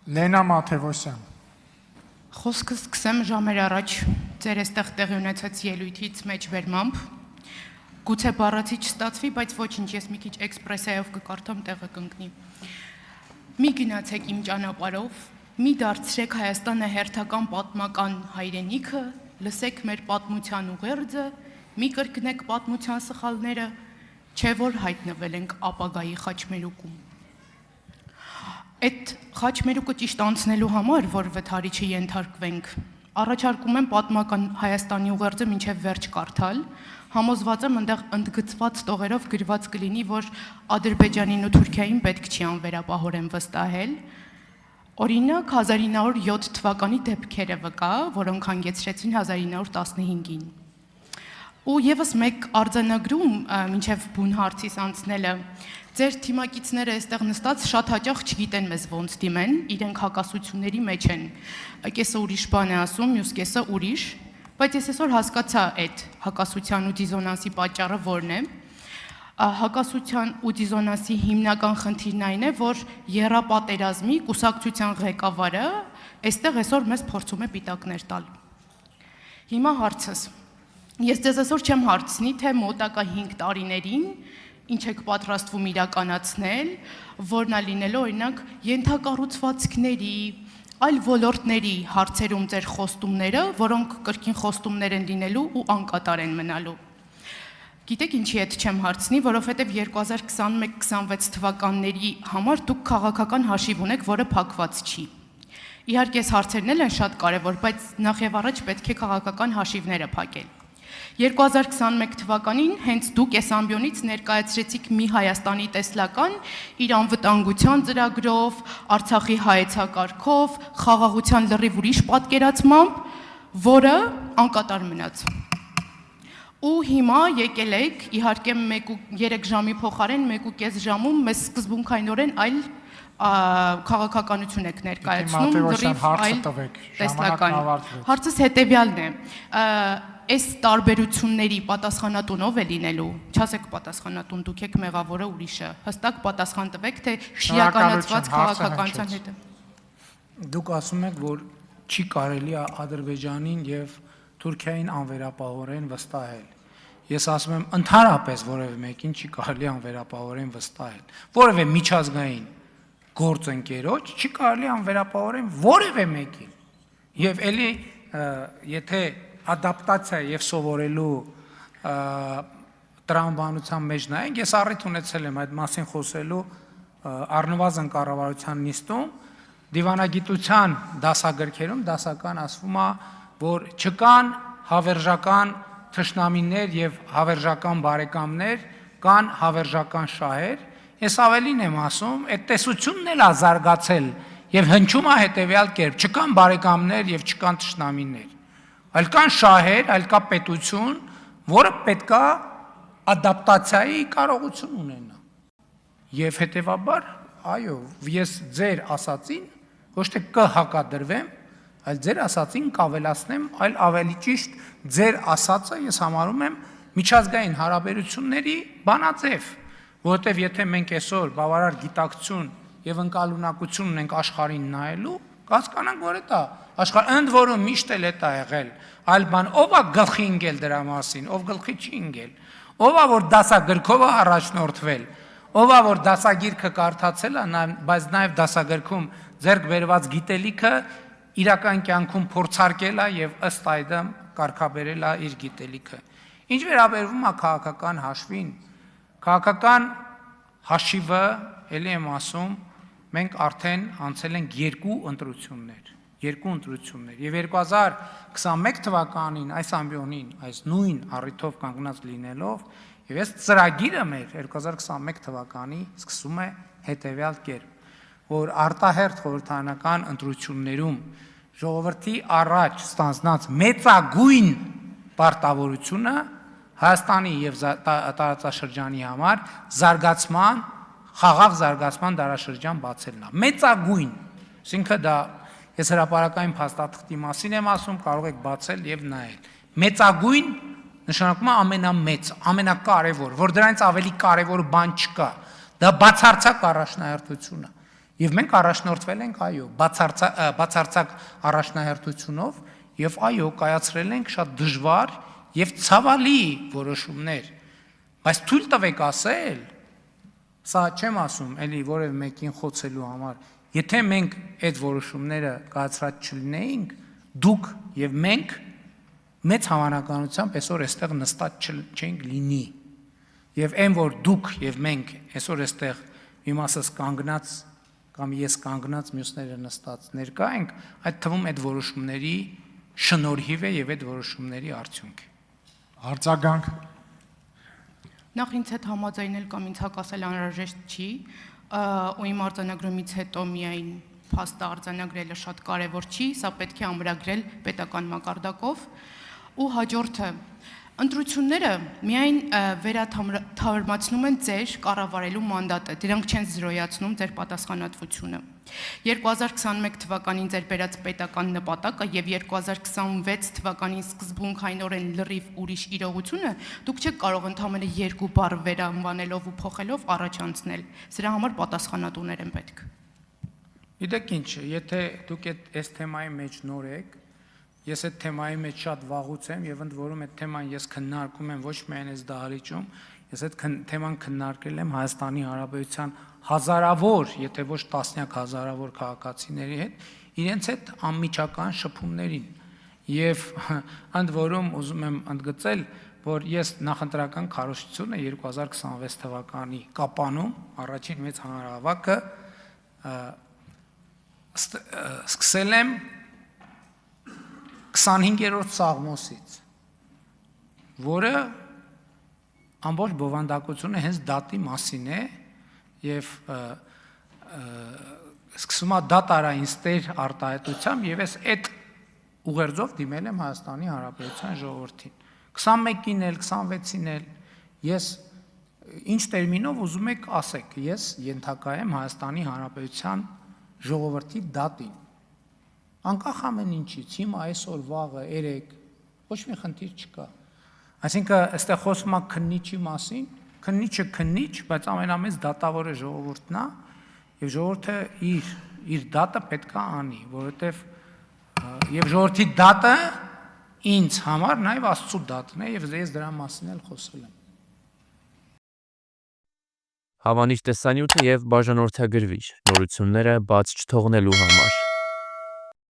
Լենա Մաթևոսյան։ Խոսքը սկսեմ ժամեր առաջ ձեր այստեղ տեղի ունեցած ելույթից մեջ վերմամբ։ Գուցե բառացի չստացվի, բայց ոչինչ, ես մի քիչ էքսպրեսիայով կկարդամ, տեղը կընկնի։ Մի գնացեք իմ ճանապարհով, մի դարձրեք Հայաստանը հերթական պատմական հայրենիքը, լսեք մեր պատմության ուղերձը, մի կրկնեք պատմության սխալները, չէ որ հայտնվել ենք ապագայի խաչմերուկում։ Այդ խաչմերուկը ճիշտ անցնելու համար, որ վթարի չենթարկվենք, առաջարկում եմ պատմական Հայաստանի ուղերձը մինչև վերջ կարդալ, համոզված եմ այնտեղ ընդգծված տողերով գրված կլինի, որ Ադրբեջանին ու Թուրքիային պետք չի անվերապահորեն վստահել։ Օրինակ 1907 թվականի դեպքերը վկա, որոնք հանգեցրեցին 1915-ին։ Ու եւս մեկ արձանագրում մինչև բուն հարցից անցնելը, ձեր թիմակիցները այստեղ նստած շատ հաճախ չգիտեն մեզ ոնց դիմեն, իրենք հակասությունների մեջ են։ Կեսը ուրիշ բան է ասում, մյուս կեսը ուրիշ, բայց ես այսօր հասկացա այդ հակասության ու դիզոնանսի պատճառը որն է։ Հակասության ու դիզոնանսի հիմնական խնդիրն այն է, որ եռապատերազմի կուսակցության ղեկավարը այստեղ այսօր մեզ փորձում է պիտակներ տալ։ Հիմա հարցս։ Ես ձեզ այսօր չեմ հարցնի, թե մոտակա 5 տարիներին ինչ եք պատրաստվում իրականացնել, որն է լինելու օրինակ ենթակառուցվածքների, այլ ոլորտների հարցերում ձեր խոստումները, որոնք կրկին խոստումներ են լինելու ու անկատար են մնալու։ Գիտեք ինչի հետ չեմ հարցնի, որովհետև 2021-26 թվականների համար դուք քաղաքական հաշիվ ունեք, որը փակված չի։ Իհարկե այս հարցերն էլ են շատ կարևոր, բայց նախ եւ առաջ պետք է քաղաքական հաշիվները փակել։ 2021 թվականին հենց դուք այս ամբիոնից ներկայացրեցիք մի Հայաստանի տեսլական իր անվտանգության ծրագրով, Արցախի հայեցակարգով, խաղաղության լրիվ ուրիշ պատկերացմամբ, որը անկատար մնաց։ Ու հիմա եկել եք, իհարկե 3 ժամի փոխարեն 1.5 ժամում մեզ սկզբունքայնորեն այլ քաղաքականություն եք ներկայացնում, լրիվ այլ տեսլական։ Հարցս հետևյալն է. Այս տարբերությունների պատասխանատունով է լինելու, չասեք պատասխանատուն, դուք եք մեղավորը ուրիշը, հստակ պատասխան տվեք, թե շիականացված քաղաքականության հետ է։ Դուք ասում եք, որ չի կարելի Ադրբեջանին եւ Թուրքիային անվերապահորեն վստահել։ Ես ասում եմ, ընդհանրապես որևէ մեկին չի կարելի անվերապահորեն վստահել։ Որևէ միջազգային գործընկերոջ չի կարելի անվերապահորեն որևէ մեկին։ Եվ էլի եթե ադապտացիա եւ սովորելու տրամաբանության մեջ նայենք, ես առիթ ունեցել եմ այդ մասին խոսելու առնվազն կառավարության նիստում, դիվանագիտության դասագրքերում դասական ասվում է, որ չկան հավերժական թշնամիներ եւ հավերժական բարեկամներ, կան հավերժական շահեր։ Ես ավելին եմ ասում, այդ տեսությունն էլ է զարգացել եւ հնչում է հետեւյալ կերպ. չկան բարեկամներ եւ չկան թշնամիներ։ Այլ կան շահեր, այլ կա պետություն, որը պետքա ադապտացիայի կարողություն ունենա։ Եվ հետևաբար, այո, ես ձեր ասածին ոչ թե կհակադրվեմ, այլ ձեր ասածին կավելացնեմ, այլ ավելի ճիշտ ձեր ասածը ես համարում եմ միջազգային հարաբերությունների բանաձև, որովհետև եթե մենք այսօր բավարար գիտակցություն եւ ընկալունակություն ունենք աշխարհին նայելու, կհասկանանք, որ դա աշխարհ ընդ որում միշտ էլ դա եղել, այլ բան ով է գլխի ընկել դրա մասին, ով գլխի չի ընկել, ով է որ դասագրքով է առաջնորդվել, ով է որ դասագիրքը կարդացել է, բայց նաև դասագրքում ձեռք բերված գիտելիքը իրական կյանքում փորձարկել է եւ ըստ այդմ կարգաբերել է իր գիտելիքը։ Ինչ վերաբերվում է քաղաքական հաշվին, քաղաքական հաշիվը, ելի եմ ասում, մենք արդեն անցել ենք երկու ընտրություններ եւ 2021 թվականին այս ամբիոնին, այս նույն առիթով կանգնած լինելով, եւ այս ծրագիրը մեր 2021 թվականի սկսում է հետեւյալ կերպ, որ արտահերթ խորհրդարանական ընտրություններում ժողովրդի առաջ ստանձնած մեծագույն պարտավորությունը Հայաստանի եւ տարածաշրջանի համար զարգացման, խաղաղ զարգացման դարաշրջան բացելն է։ Մեծագույն, այսինքն դա ես հրապարակային փաստաթղթի մասին եմ ասում, կարող եք բացել եւ նայել։ Մեծագույն նշանակում է ամենամեծ, ամենակարևոր, որ դրանից ավելի կարևոր բան չկա։ Դա բացարձակ առաջնահերթություն է։ Եվ մենք առաջնորդվել ենք այո, բացարձակ առաջնահերթությունով եւ այո, կայացրել ենք շատ դժվար եւ ցավալի որոշումներ, բայց թույլ տվեք ասել, սա չեմ ասում, էլի որևէ մեկին խոցելու համար, եթե մենք այդ որոշումները կայացրած չլինեինք, դուք եւ մենք մեծ հավանականությամբ այսօր այստեղ նստած չենք լինի։ Եվ այն որ դուք եւ մենք այսօր այստեղ իմասս կանգնած կամ ես կանգնած մյուսները նստած ներկա ենք, այդ թվում այդ որոշումների շնորհիվ է եւ այդ որոշումների արդյունք է։ Արձագանք։ Նախ ինձ հետ համաձայնել կամ ինձ հակասել անհրաժեշտ չի, ու իմ արձանագրումից հետո միայն փաստը արձանագրելը շատ կարևոր չի, սա պետք է ամրագրել պետական մակարդակով, ու հաջորդը ընտրությունները միայն վերաթարմացնում են ձեր կառավարելու մանդատը, դրանք չեն զրոյացնում ձեր պատասխանատվությունը։ 2021 թվականին ձեր բերած պետական նպատակը եւ 2026 թվականին սկզբունքայինորեն լրիվ ուրիշ իրողությունը դուք չեք կարող ընդամենը 2 բառ վերանվանելով ու փոխելով առաջանցնել։ Սրա համար պատասխանատուներ են պետք։ Գիտեք ինչ, եթե դուք այս թեմայի մեջ նոր եք, ես այդ թեմայի մեջ շատ վաղուց եմ եւ ընդ որում այդ թեման ես քննարկում եմ ոչ միայն այս դահլիճում, ես այդ թեման քննարկել եմ Հայաստանի Հանրապետության հազարավոր, եթե ոչ տասնյակ հազարավոր քաղաքացիների հետ, իրենց այդ անմիջական շփումներին։ Եվ ընդ որում ուզում եմ ընդգծել, որ ես նախընտրական քարոզությունը 2026 թվականի կապանում առաջին մեծ հանրահավաքը սկսել եմ 25-րդ Սաղմոսից, որը ամբողջ բովանդակությունը հենց դատի մասին է եւ սկսում է դատարային ստեր արտահայտությամբ եւ ես այդ ուղերձով դիմել եմ Հայաստանի Հանրապետության ժողովրդին 21-ին էլ 26-ին էլ ես ինչ տերմինով ուզում եք ասեք ես ենթակա եմ Հայաստանի Հանրապետության ժողովրդի դատին անկախ ամեն ինչից, հիմա այսօր վաղը, երեկ, ոչ մի խնդիր չկա։ Այսինքն, այստեղ խոսում է քննիչի մասին, քննիչը քննիչ, բայց ամենամեծ դատավորը ժողովուրդն է, եւ ժողովուրդը իր դատը պետք է անի, որովհետեւ եւ ժողովրդի դատը ինձ համար նաեւ Աստծո դատն է եւ ես դրա մասին էլ խոսել եմ։ Հավանիչ տեսանյութը եւ բաժանորդագրվիչ նորությունները բաց չթողնելու համար